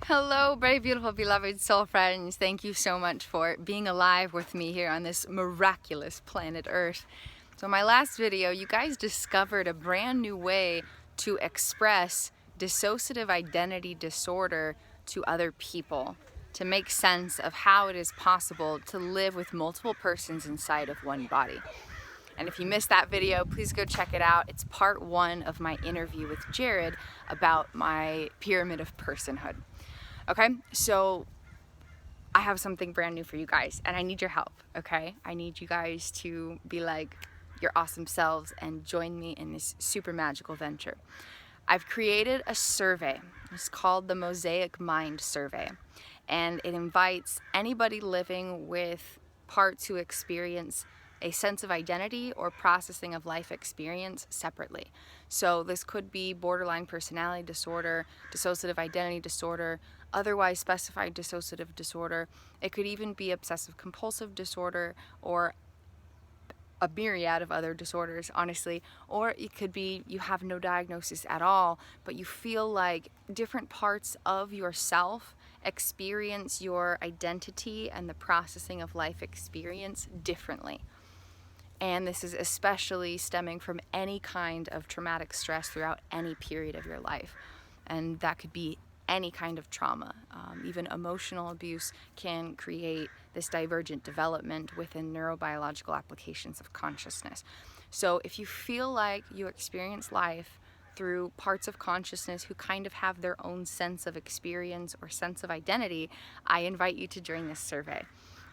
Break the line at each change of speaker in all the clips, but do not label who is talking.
Hello, brave, beautiful, beloved soul friends. Thank you so much for being alive with me here on this miraculous planet Earth. So in my last video, you guys discovered a brand new way to express dissociative identity disorder to other people, to make sense of how it is possible to live with multiple persons inside of one body. And if you missed that video, please go check it out. It's part one of my interview with Jared about my pyramid of personhood. Okay, so I have something brand new for you guys, and I need your help, okay? I need you guys to be like your awesome selves and join me in this super magical venture. I've created a survey. It's called the Mosaic Mind Survey, and it invites anybody living with parts who experience a sense of identity or processing of life experience separately. So this could be borderline personality disorder, dissociative identity disorder, otherwise specified dissociative disorder. It could even be obsessive compulsive disorder or a myriad of other disorders, honestly. Or it could be you have no diagnosis at all, but you feel like different parts of yourself experience your identity and the processing of life experience differently. And this is especially stemming from any kind of traumatic stress throughout any period of your life. And that could be any kind of trauma. Even emotional abuse can create this divergent development within neurobiological applications of consciousness. So if you feel like you experience life through parts of consciousness who kind of have their own sense of experience or sense of identity, I invite you to join this survey.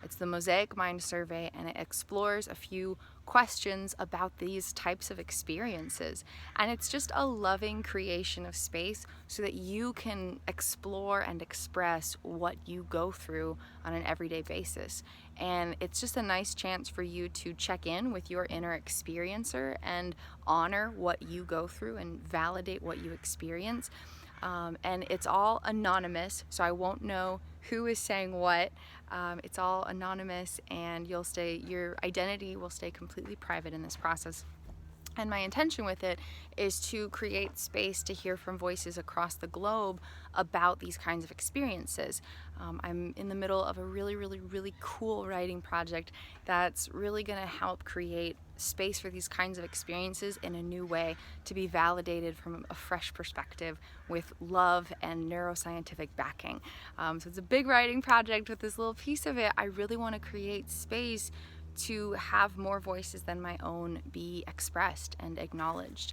It's the Mosaic Mind Survey, and it explores a few questions about these types of experiences. And it's just a loving creation of space so that you can explore and express what you go through on an everyday basis. And it's just a nice chance for you to check in with your inner experiencer and honor what you go through and validate what you experience. And it's all anonymous, so I won't know who is saying what. It's all anonymous, and your identity will stay completely private in this process. And my intention with it is to create space to hear from voices across the globe about these kinds of experiences. I'm in the middle of a really cool writing project that's really going to help create space for these kinds of experiences in a new way, to be validated from a fresh perspective with love and neuroscientific backing. So it's a big writing project. With this little piece of it, I really want to create space to have more voices than my own be expressed and acknowledged.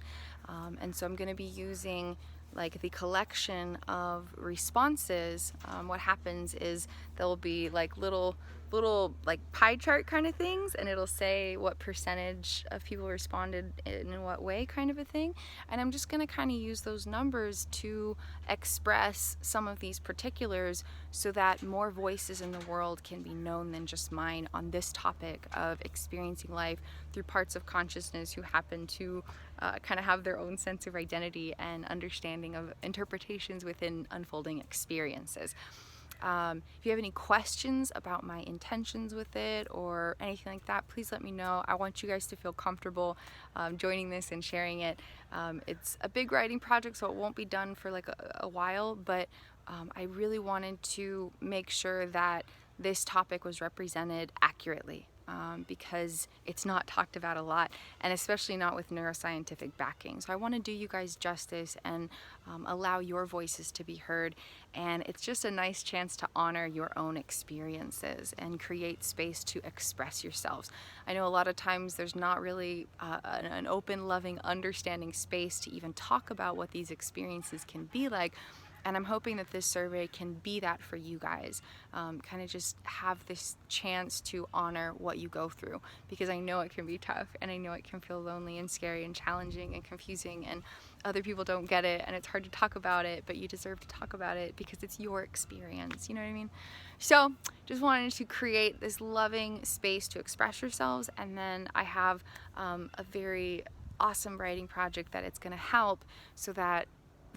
And so I'm going to be using like the collection of responses. What happens is there will be like little like pie chart kind of things, and it'll say what percentage of people responded in what way, kind of a thing. And I'm just going to kind of use those numbers to express some of these particulars so that more voices in the world can be known than just mine on this topic of experiencing life through parts of consciousness who happen to kind of have their own sense of identity and understanding of interpretations within unfolding experiences. If you have any questions about my intentions with it or anything like that, please let me know. I want you guys to feel comfortable joining this and sharing it. It's a big writing project, so it won't be done for like a while, but I really wanted to make sure that this topic was represented accurately. Because it's not talked about a lot, and especially not with neuroscientific backing. So I want to do you guys justice and allow your voices to be heard, and it's just a nice chance to honor your own experiences and create space to express yourselves. I know a lot of times there's not really an open, loving, understanding space to even talk about what these experiences can be like. And I'm hoping that this survey can be that for you guys. Kind of just have this chance to honor what you go through, because I know it can be tough, and I know it can feel lonely and scary and challenging and confusing, and other people don't get it, and it's hard to talk about it, but you deserve to talk about it because it's your experience, you know what I mean? So just wanted to create this loving space to express yourselves, and then I have a very awesome writing project that it's going to help so that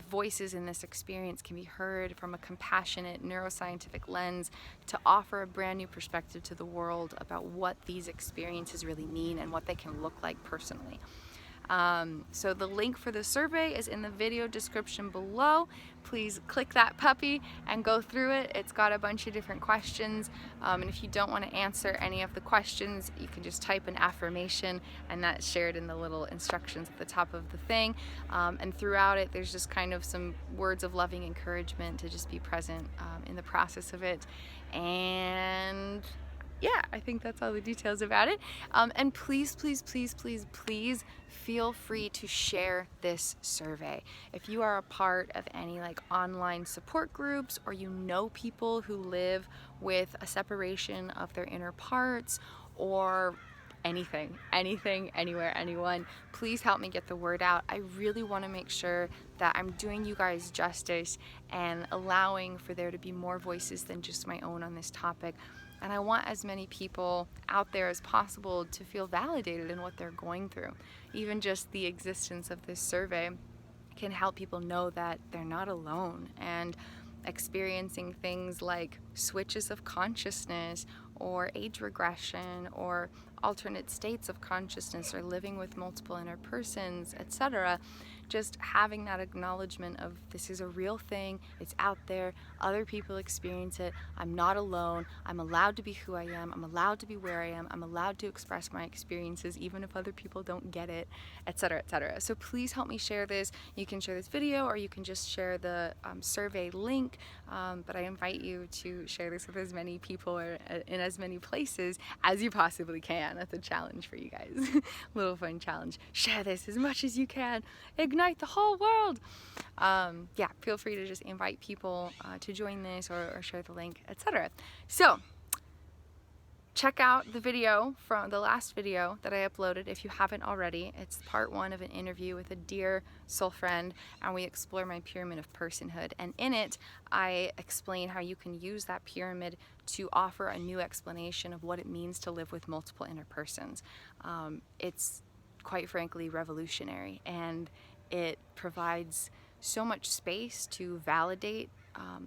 voices in this experience can be heard from a compassionate neuroscientific lens, to offer a brand new perspective to the world about what these experiences really mean and what they can look like personally. So the link for the survey is in the video description below. Please click that puppy and go through it. It's got a bunch of different questions, and if you don't want to answer any of the questions, you can just type an affirmation, and that's shared in the little instructions at the top of the thing. And throughout it, there's just kind of some words of loving encouragement to just be present in the process of it. And yeah, I think that's all the details about it. And please, please, please, please, please feel free to share this survey. If you are a part of any like online support groups, or you know people who live with a separation of their inner parts, or anything, anywhere, anyone, please help me get the word out. I really want to make sure that I'm doing you guys justice and allowing for there to be more voices than just my own on this topic. And I want as many people out there as possible to feel validated in what they're going through. Even just the existence of this survey can help people know that they're not alone, and experiencing things like switches of consciousness, or age regression, or alternate states of consciousness, or living with multiple inner persons, etc. Just having that acknowledgement of this is a real thing, it's out there, other people experience it, I'm not alone, I'm allowed to be who I am, I'm allowed to be where I am, I'm allowed to express my experiences even if other people don't get it, etc., etc. So please help me share this. You can share this video, or you can just share the survey link, but I invite you to share this with as many people or in as many places as you possibly can. That's a challenge for you guys. Little fun challenge. Share this as much as you can. Ignite the whole world. Yeah, feel free to just invite people to join this, or share the link, etc. So check out the video from the last video that I uploaded if you haven't already. It's part 1 of an interview with a dear soul friend, and we explore my pyramid of personhood. And in it, I explain how you can use that pyramid to offer a new explanation of what it means to live with multiple inner persons. It's quite frankly revolutionary, and it provides so much space to validate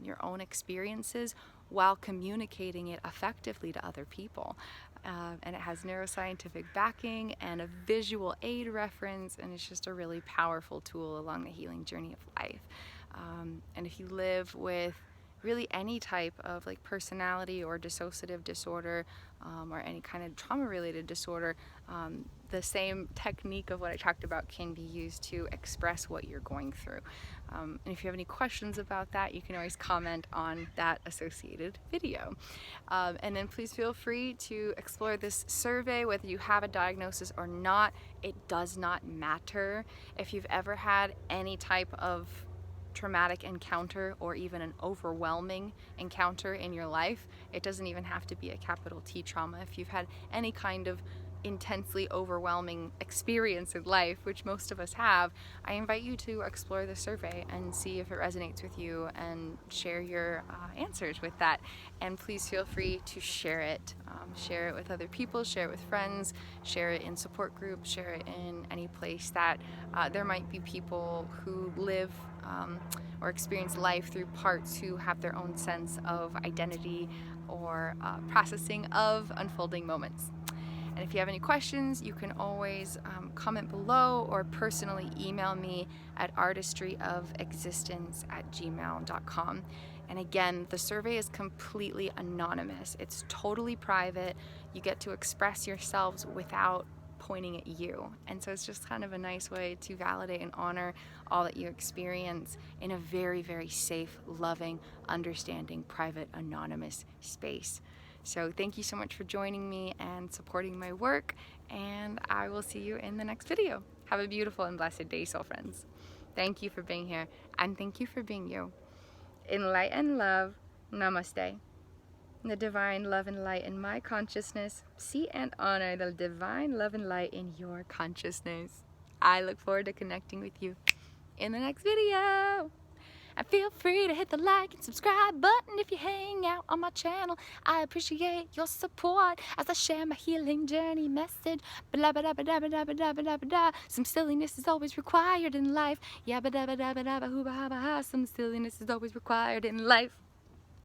your own experiences while communicating it effectively to other people. And it has neuroscientific backing and a visual aid reference, and it's just a really powerful tool along the healing journey of life. And if you live with really any type of like personality or dissociative disorder, or any kind of trauma-related disorder, the same technique of what I talked about can be used to express what you're going through. And if you have any questions about that, you can always comment on that associated video. And then please feel free to explore this survey, whether you have a diagnosis or not. It does not matter. If you've ever had any type of traumatic encounter, or even an overwhelming encounter in your life, it doesn't even have to be a capital T trauma. If you've had any kind of intensely overwhelming experience in life, which most of us have, I invite you to explore the survey and see if it resonates with you, and share your answers with that. And please feel free to share it. Share it with other people, share it with friends, share it in support groups, share it in any place that there might be people who live or experience life through parts who have their own sense of identity, or processing of unfolding moments. And if you have any questions, you can always comment below, or personally email me at artistryofexistence@gmail.com. And again, the survey is completely anonymous. It's totally private. You get to express yourselves without pointing at you. And so it's just kind of a nice way to validate and honor all that you experience in a very, very safe, loving, understanding, private, anonymous space. So thank you so much for joining me and supporting my work, and I will see you in the next video. Have a beautiful and blessed day, soul friends. Thank you for being here, and thank you for being you. In light and love, namaste. The divine love and light in my consciousness, see and honor the divine love and light in your consciousness. I look forward to connecting with you in the next video. And feel free to hit the like and subscribe button if you hang out on my channel. I appreciate your support as I share my healing journey message. Blah, blah, blah, blah, blah, blah, blah, blah, blah. Some silliness is always required in life. Yeah, blah, blah, blah, blah, blah, blah, blah, blah. Some silliness is always required in life.